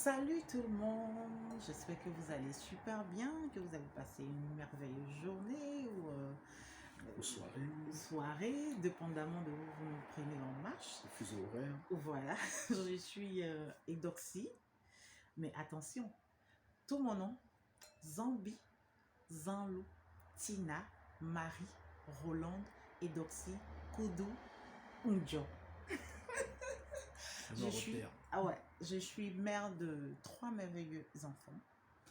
Salut tout le monde, j'espère que vous allez super bien, que vous avez passé une merveilleuse journée Ou soirée, soirée, dépendamment de où vous nous prenez en marche. fuseau horaire. Voilà, je suis Edoxy, mais attention, tout mon nom, Zambi, Zanlou, Tina, Marie, Rolande, Edoxy, Koudou, Unjo. Je suis mère de 3 merveilleux enfants.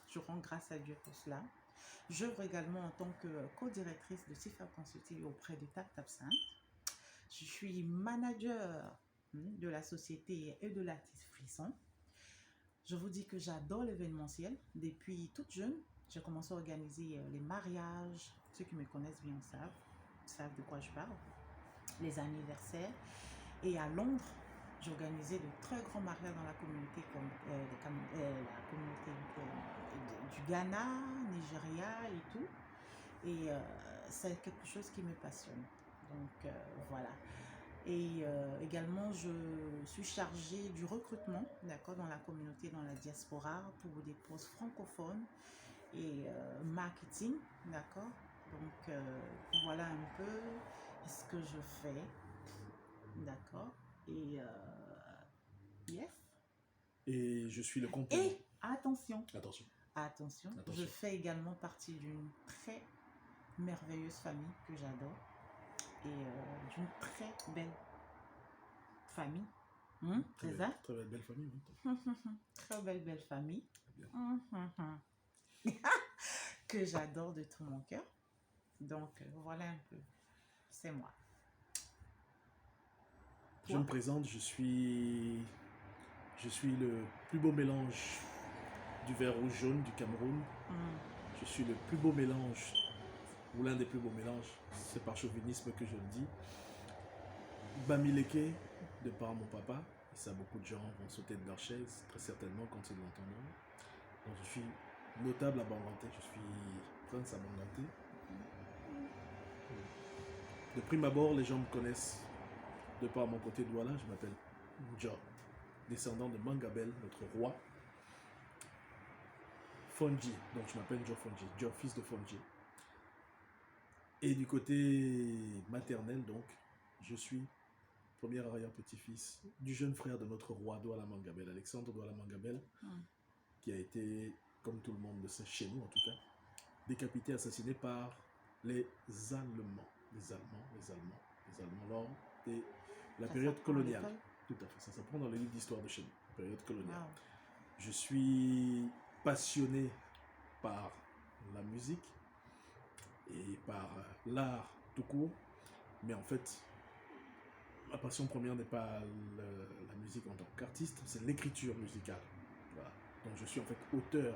Je rends grâce à Dieu pour cela. J'œuvre également en tant que co-directrice de Sifa Consulting auprès de TapTapSync. Je suis manager de la société et de l'artiste Frisson. Je vous dis que j'adore l'événementiel. Depuis toute jeune, j'ai commencé à organiser les mariages. Ceux qui me connaissent bien savent de quoi je parle. Les anniversaires. Et à Londres, j'organisais de très grands mariages dans la communauté, comme la communauté du Ghana, Nigeria et tout. Et c'est quelque chose qui me passionne. Donc voilà. Et également, je suis chargée du recrutement, d'accord, dans la communauté, dans la diaspora, pour des postes francophones et marketing, d'accord. Donc voilà un peu ce que je fais, d'accord. Et yes. Et je suis le complément. Et attention, Attention. je fais également partie d'une très merveilleuse famille que j'adore et d'une très belle famille. C'est ça? Très belle famille. Oui. Très belle famille. Bien. Que j'adore de tout mon cœur. Donc voilà un peu. C'est moi. Je me présente, je suis le plus beau mélange du vert rouge jaune du Cameroun. Je suis le plus beau mélange, ou l'un des plus beaux mélanges, c'est par chauvinisme que je le dis. Bamileke, de par mon papa, et ça beaucoup de gens vont sauter de leur chaise, très certainement quand ils l'entendront. Donc je suis notable à Banganté, je suis prince à Banganté. De prime abord, les gens me connaissent de par mon côté Douala, je m'appelle Njo, descendant de Mangabel, notre roi. Fonji, donc je m'appelle Njo Fonji, Njo, fils de Fonji. Et du côté maternel, donc, je suis premier arrière-petit-fils du jeune frère de notre roi Douala Mangabel, Alexandre Douala Mangabel, qui a été, comme tout le monde le sait, chez nous en tout cas, décapité, assassiné par les Allemands. Les Allemands lors de la période coloniale. Tout à fait, ça s'apprend dans les livres d'histoire de chez nous, période coloniale. Wow. Je suis passionné par la musique et par l'art tout court, mais en fait, ma passion première n'est pas la musique en tant qu'artiste, c'est l'écriture musicale. Voilà. Donc je suis en fait auteur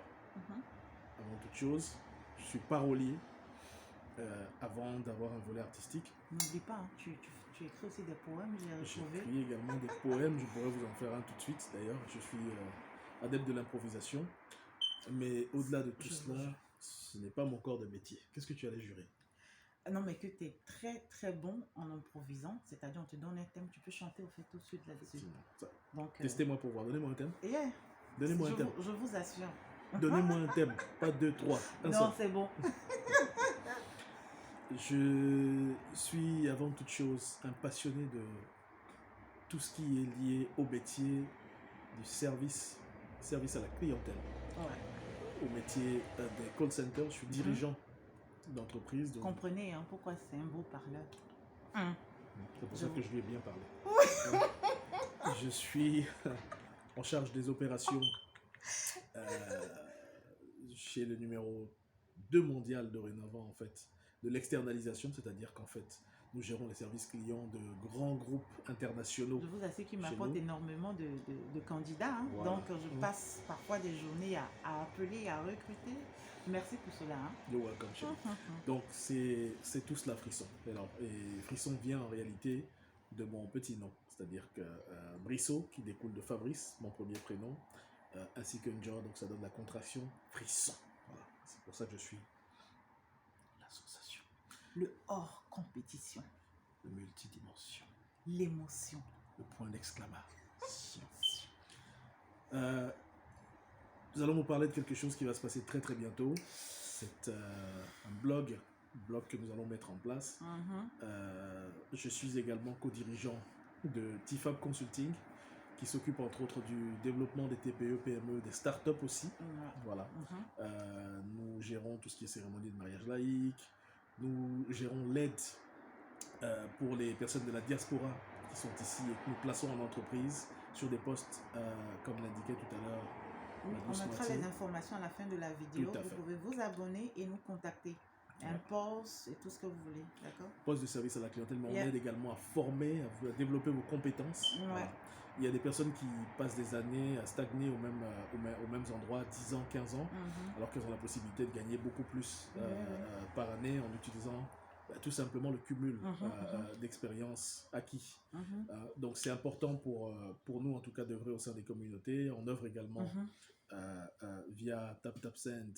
avant toute chose, je suis parolier avant d'avoir un volet artistique. N'oublie pas, hein, tu écris aussi des poèmes, J'écris également des poèmes, je pourrais vous en faire un tout de suite d'ailleurs. Je suis adepte de l'improvisation, mais au-delà de tout cela, ce n'est pas mon corps de métier. Qu'est-ce que tu allais jurer? Non, mais que tu es très bon en improvisant, c'est-à-dire on te donne un thème, tu peux chanter au fait tout de suite là-dessus. Donc, testez-moi pour voir, donnez-moi un thème. Yeah. Donnez-moi un thème. Je vous assure. Donnez-moi un thème, pas 2, 3. Non, c'est bon. Je suis avant toute chose un passionné de tout ce qui est lié au métier du service à la clientèle. Ouais. Au métier des call centers, je suis dirigeant d'entreprise. Donc... Comprenez hein, pourquoi c'est un beau parleur. C'est pour ça que je lui ai bien parlé. Je suis en charge des opérations chez le numéro 2 mondial dorénavant en fait, de l'externalisation, c'est-à-dire qu'en fait, nous gérons les services clients de grands groupes internationaux. Je vous assure qu'il m'apporte énormément de candidats. Hein. Voilà. Donc, je passe parfois des journées à appeler, à recruter. Merci pour cela. Hein. You're welcome, chérie. Donc, c'est tout cela Frisson. Et Frisson vient en réalité de mon petit nom. C'est-à-dire que Brissot, qui découle de Fabrice, mon premier prénom, ainsi que Njo, donc ça donne la contraction Frisson. Voilà. C'est pour ça que je suis la sensation. Le hors compétition. Le multidimension. L'émotion. Le point d'exclamation. Nous allons vous parler de quelque chose qui va se passer très très bientôt. C'est un blog que nous allons mettre en place. Je suis également co-dirigeant de TIFAB Consulting, qui s'occupe entre autres du développement des TPE, PME, des startups aussi. Voilà. Nous gérons tout ce qui est cérémonie de mariage laïque. Nous gérons l'aide pour les personnes de la diaspora qui sont ici et que nous plaçons en entreprise sur des postes, comme l'indiquait tout à l'heure. On mettra les informations à la fin de la vidéo. Vous pouvez vous abonner et nous contacter. Un poste et tout ce que vous voulez. D'accord? Poste de service à la clientèle, mais on aide également à former, à développer vos compétences. Voilà. Il y a des personnes qui passent des années à stagner aux mêmes endroits, 10 ans, 15 ans, alors qu'elles ont la possibilité de gagner beaucoup plus par année en utilisant tout simplement le cumul d'expériences acquis. Donc c'est important pour nous, en tout cas, d'œuvrer au sein des communautés. On œuvre également via TapTapSend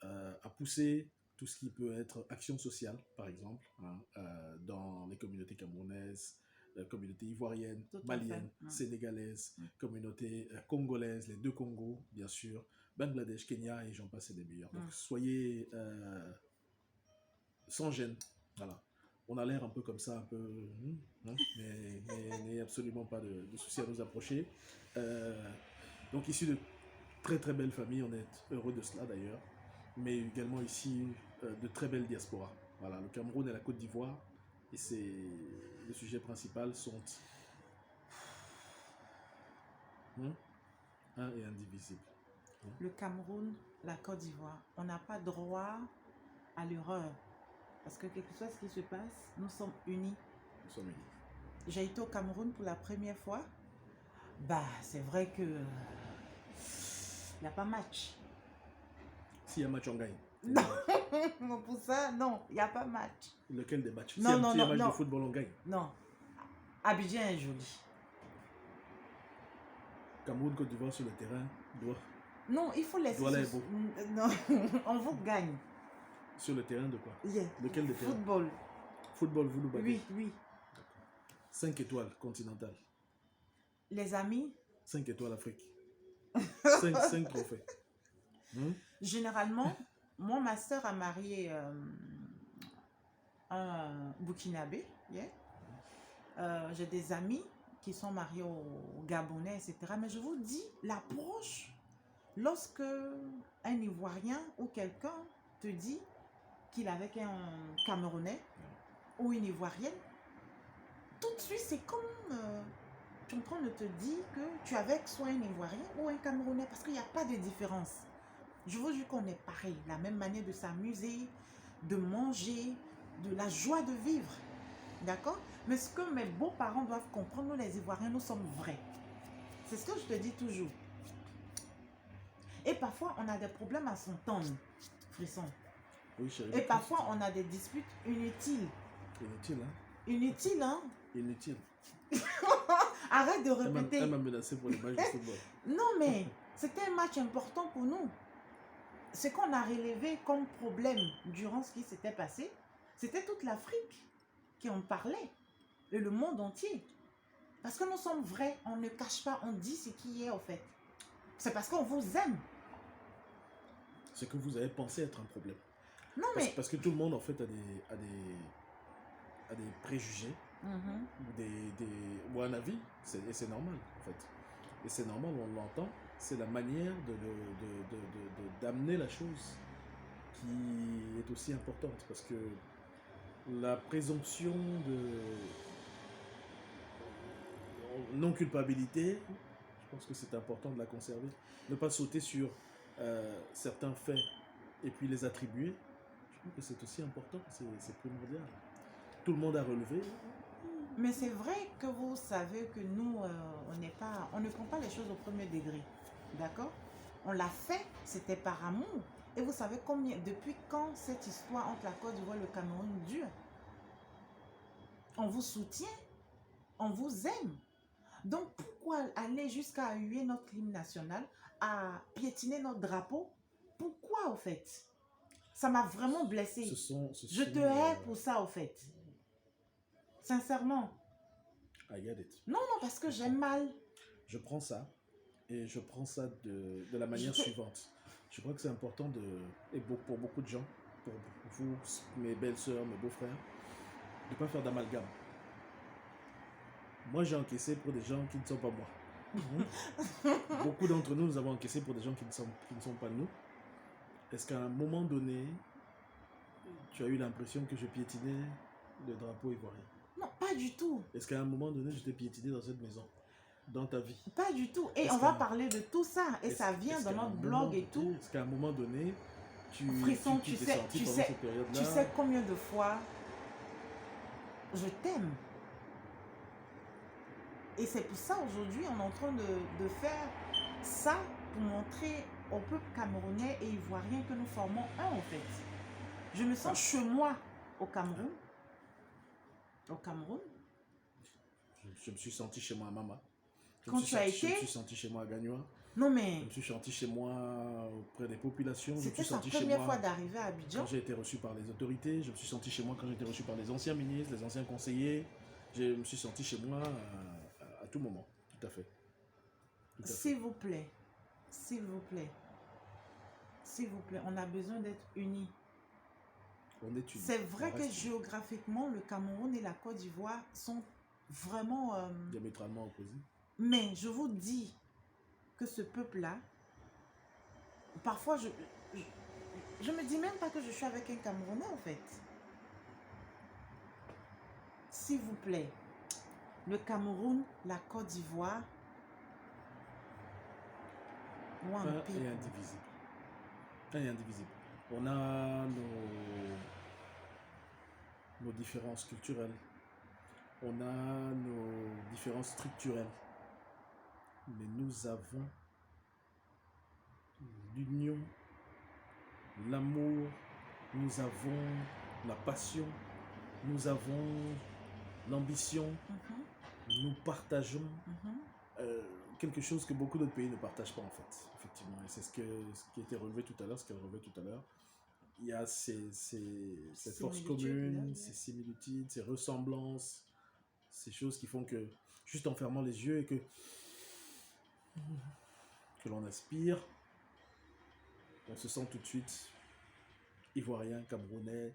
à pousser tout ce qui peut être action sociale, par exemple, dans les communautés camerounaises, communauté ivoirienne, malienne, sénégalaise, communauté congolaise, les deux Congos, bien sûr, Bangladesh, Kenya, et j'en passe et des meilleurs. Donc, soyez sans gêne. Voilà. On a l'air un peu comme ça, un peu, mais n'ayez absolument pas de souci à nous approcher. Donc, issus de très très belles familles, on est heureux de cela d'ailleurs, mais également ici de très belles diasporas. Voilà, le Cameroun et la Côte d'Ivoire, et c'est le sujet principal, sont un et indivisible. Le Cameroun, la Côte d'Ivoire, on n'a pas droit à l'erreur. Parce que quelque chose qui se passe, nous sommes unis. Nous sommes unis. J'ai été au Cameroun pour la première fois. Bah, c'est vrai que il n'y a pas match. S'il y a match, on gagne. Non, pour ça, non, il n'y a pas match. Lequel des matchs? Non, S'il y a match de football, on gagne. Non. Abidjan est joli. Cameroun, Côte d'Ivoire sur le terrain doit. Non, il faut laisser. Non, on vous gagne. Sur le terrain de quoi? Lequel des terrains? Football. Football, vous nous battez? Oui. 5 étoiles continentales. Les amis? 5 étoiles Afrique. 5 trophées. Généralement, moi, ma soeur a marié un Burkinabé. J'ai des amis qui sont mariés au Gabonais, etc. Mais je vous dis, l'approche, lorsque un Ivoirien ou quelqu'un te dit qu'il est avec un Camerounais ou une Ivoirienne, tout de suite, c'est comme tu es en train de te dire que tu es avec soit un Ivoirien ou un Camerounais, parce qu'il n'y a pas de différence. Je vous jure qu'on est pareil, la même manière de s'amuser, de manger, de la joie de vivre. D'accord? Mais ce que mes beaux-parents doivent comprendre, nous les Ivoiriens, nous sommes vrais. C'est ce que je te dis toujours. Et parfois, on a des problèmes à s'entendre, Frisson. Oui, chérie. Et parfois, on a des disputes inutiles. Inutile, hein? Inutile, hein? Inutile. Arrête de répéter. Elle m'a menacé pour les matchs de football. Non, mais c'était un match important pour nous. Ce qu'on a relevé comme problème durant ce qui s'était passé, c'était toute l'Afrique qui en parlait. Et le monde entier. Parce que nous sommes vrais, on ne cache pas, on dit ce qui est, en fait. C'est parce qu'on vous aime. C'est que vous avez pensé être un problème. Non, mais... Parce que tout le monde, en fait, a des préjugés, ou un avis, et c'est normal, en fait. Et c'est normal, on l'entend, c'est la manière d'amener la chose qui est aussi importante, parce que la présomption de non-culpabilité, je pense que c'est important de la conserver. Ne pas sauter sur certains faits et puis les attribuer, je trouve que c'est aussi important, c'est primordial. Tout le monde a relevé. Mais c'est vrai que vous savez que nous, on ne prend pas les choses au premier degré. D'accord? On l'a fait, c'était par amour. Et vous savez depuis quand cette histoire entre la Côte d'Ivoire et le Cameroun dure? On vous soutient, on vous aime. Donc pourquoi aller jusqu'à huer notre hymne national, à piétiner notre drapeau? Pourquoi, au fait? Ça m'a vraiment blessée. Je te hais pour ça, au fait. Sincèrement. I get it. Non, parce que j'aime mal. Je prends ça. Et je prends ça de la manière suivante. Je crois que c'est important, et pour beaucoup de gens, pour vous, mes belles-sœurs, mes beaux-frères, de ne pas faire d'amalgame. Moi, j'ai encaissé pour des gens qui ne sont pas moi. Beaucoup d'entre nous, nous avons encaissé pour des gens qui ne sont pas nous. Est-ce qu'à un moment donné, tu as eu l'impression que je piétinais le drapeau ivoirien? Non, pas du tout. Est-ce qu'à un moment donné, je t'ai piétiné dans cette maison, dans ta vie? Pas du tout. Et Est-ce on va qu'à- parler de tout ça. Et ça vient est-ce dans qu'à un notre moment blog et donné- tout. Est-ce qu'à un moment donné, Frisson, tu t'es senti pendant cette période-là? tu sais combien de fois je t'aime. Et c'est pour ça aujourd'hui, on est en train de faire ça pour montrer au peuple camerounais et ivoirien que nous formons un en fait. Je me sens chez moi au Cameroun. Au Cameroun. Je me suis senti chez moi à Mama. Je Quand tu as Je me été... suis senti chez moi à Gagnoa. Non mais... Je me suis senti chez moi auprès des populations. Je me C'était suis sa senti chez première moi fois d'arriver à Abidjan. quand j'ai été reçu par les autorités. Je me suis senti chez moi quand j'ai été reçu par les anciens ministres, les anciens conseillers. Je me suis senti chez moi à tout moment. Tout à fait. Tout à fait. S'il vous plaît, s'il vous plaît, s'il vous plaît, on a besoin d'être unis. On est unis. C'est vrai On que reste unis. géographiquement, le Cameroun et la Côte d'Ivoire sont vraiment... Diamétralement opposés. Mais je vous dis que ce peuple-là, parfois je me dis même pas que je suis avec un Camerounais en fait. S'il vous plaît, le Cameroun, la Côte d'Ivoire, Un et indivisible. Un et indivisible. On a nos différences culturelles. On a nos différences structurelles. Mais nous avons l'union, l'amour, nous avons la passion, nous avons l'ambition, nous partageons quelque chose que beaucoup d'autres pays ne partagent pas en fait, effectivement. Et c'est ce qui était relevé tout à l'heure, ce qu'elle relevait tout à l'heure. Il y a cette force commune, ces similitudes, ces ressemblances, ces choses qui font que, juste en fermant les yeux et que l'on aspire, on se sent tout de suite ivoirien, camerounais,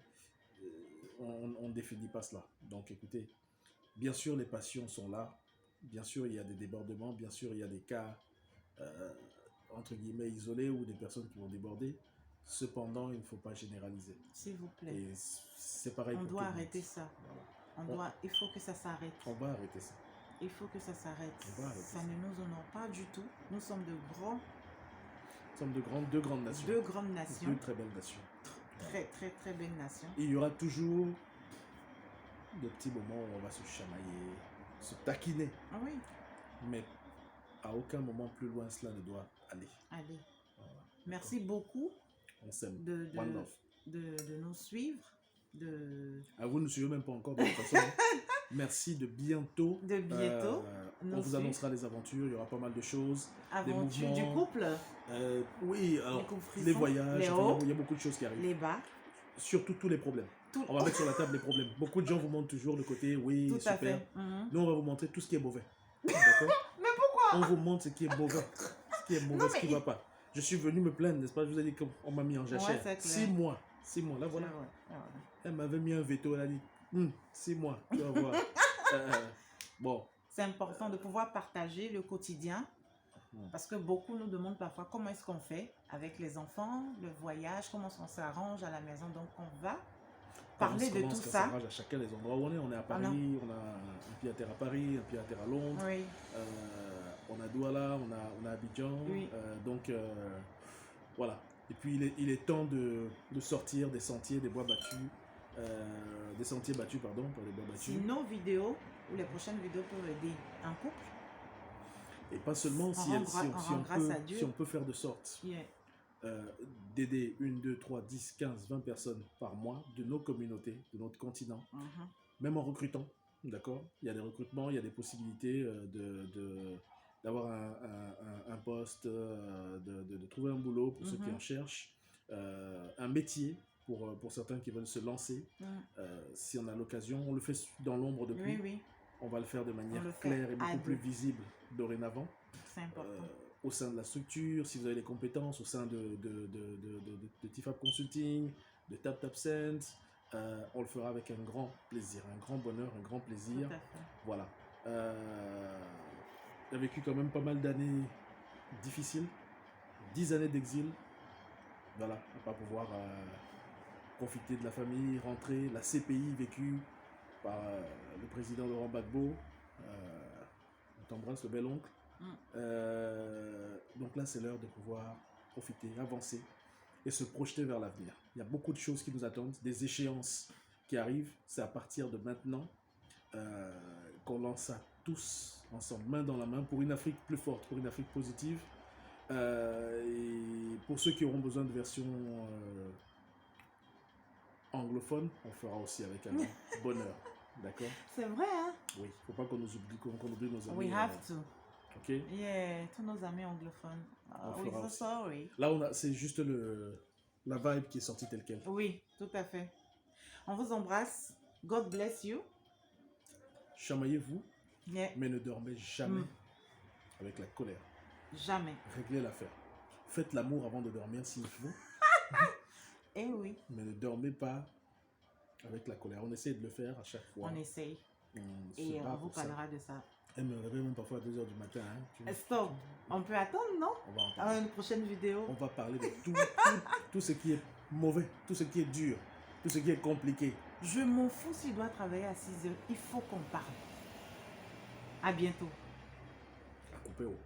on ne définit pas cela. Donc écoutez, bien sûr les passions sont là, bien sûr il y a des débordements, bien sûr il y a des cas entre guillemets isolés ou des personnes qui vont déborder, cependant il ne faut pas généraliser. S'il vous plaît. Et c'est pareil on pour doit tout le monde. arrêter ça. Il faut que ça s'arrête. On va arrêter ça. Il faut que ça s'arrête. Ça ça. ne nous honore pas du tout. Nous sommes de grands... Nous sommes deux grandes nations. Deux grandes nations. Deux très belles nations. Très, très, très belles nations. Il y aura toujours des petits moments où on va se chamailler, se taquiner. Ah oui. Mais à aucun moment plus loin cela ne doit aller. Allez. Voilà. Merci beaucoup On s'aime. de One love. nous suivre. À vous ne nous suivez même pas encore de toute façon. Merci de bientôt. On vous annoncera les aventures, il y aura pas mal de choses. Aventures du couple. Oui, alors frissons, les voyages, les il y a beaucoup de choses qui arrivent. Les bas. Surtout tous les problèmes. On va mettre sur la table les problèmes. Beaucoup de gens vous montrent toujours le côté, oui, tout super. À fait. Nous, on va vous montrer tout ce qui est mauvais. D'accord? Mais pourquoi? On vous montre ce qui est mauvais. Ce qui est mauvais, ce qui ne va pas. Je suis venu me plaindre, n'est-ce pas? Je vous ai dit qu'on m'a mis en jachère. 6 mois. 6 mois, là voilà. Elle m'avait mis un veto, elle a dit 6 mois, tu vas voir. Bon. C'est important de pouvoir partager le quotidien. Parce que beaucoup nous demandent parfois comment est-ce qu'on fait avec les enfants, le voyage, comment est-ce qu'on s'arrange à la maison. Donc on va parler de tout ça. À chacun des endroits où on est. On est à Paris, on a un pied à terre à Paris, un pied à terre à Londres. Oui. On a Douala, on a Abidjan. Oui. Donc voilà. Et puis il est temps de sortir des sentiers, des bois battus. Des sentiers battus, pardon, pas des bois battus. Si nos vidéos ou les prochaines vidéos peuvent aider un couple. Et pas seulement si on peut faire de sorte d'aider 1, 2, 3, 10, 15, 20 personnes par mois de nos communautés, de notre continent, même en recrutant, d'accord? Il y a des recrutements, il y a des possibilités d'avoir un poste, de trouver un boulot pour ceux qui en cherchent, un métier pour certains qui veulent se lancer. Si on a l'occasion, on le fait dans l'ombre depuis. Oui. On va le faire de manière claire et beaucoup plus visible dorénavant. C'est important. Au sein de la structure, si vous avez les compétences, au sein de TIFAP Consulting, de TapTapSense, on le fera avec un grand plaisir, un grand bonheur, un grand plaisir. Tout à fait. Voilà. J'ai vécu quand même pas mal d'années difficiles, 10 années d'exil, voilà, à pas pouvoir profiter de la famille, rentrer, la CPI vécue par le président Laurent Gbagbo, on t'embrasse le bel oncle. Donc là c'est l'heure de pouvoir profiter, avancer et se projeter vers l'avenir. Il y a beaucoup de choses qui nous attendent, des échéances qui arrivent, c'est à partir de maintenant qu'on lance ça tous ensemble, main dans la main, pour une Afrique plus forte, pour une Afrique positive. Et pour ceux qui auront besoin de version anglophone, on fera aussi avec un bonheur. D'accord? C'est vrai, hein? Oui, faut pas qu'on nous oublie, qu'on oublie nos amis. We have to. Ok? Yeah, tous nos amis anglophones. On We fera so aussi. sorry. Là, c'est juste la vibe qui est sortie telle quelle. Oui, tout à fait. On vous embrasse. God bless you. Chamaillez-vous, Yeah. mais ne dormez jamais avec la colère. Jamais. Réglez l'affaire. Faites l'amour avant de dormir s'il faut, Eh oui, mais ne dormez pas avec la colère. On essaie de le faire à chaque fois. on essaye. On se Et bat on vous pour ça. parlera de ça. Elle me réveille même parfois à 2h du matin. Hein. Stop. On peut attendre, non? On va en À parler. une prochaine vidéo. On va parler de tout ce qui est mauvais, tout ce qui est dur, tout ce qui est compliqué. Je m'en fous s'il doit travailler à 6 heures. Il faut qu'on parle. À bientôt. À couper haut.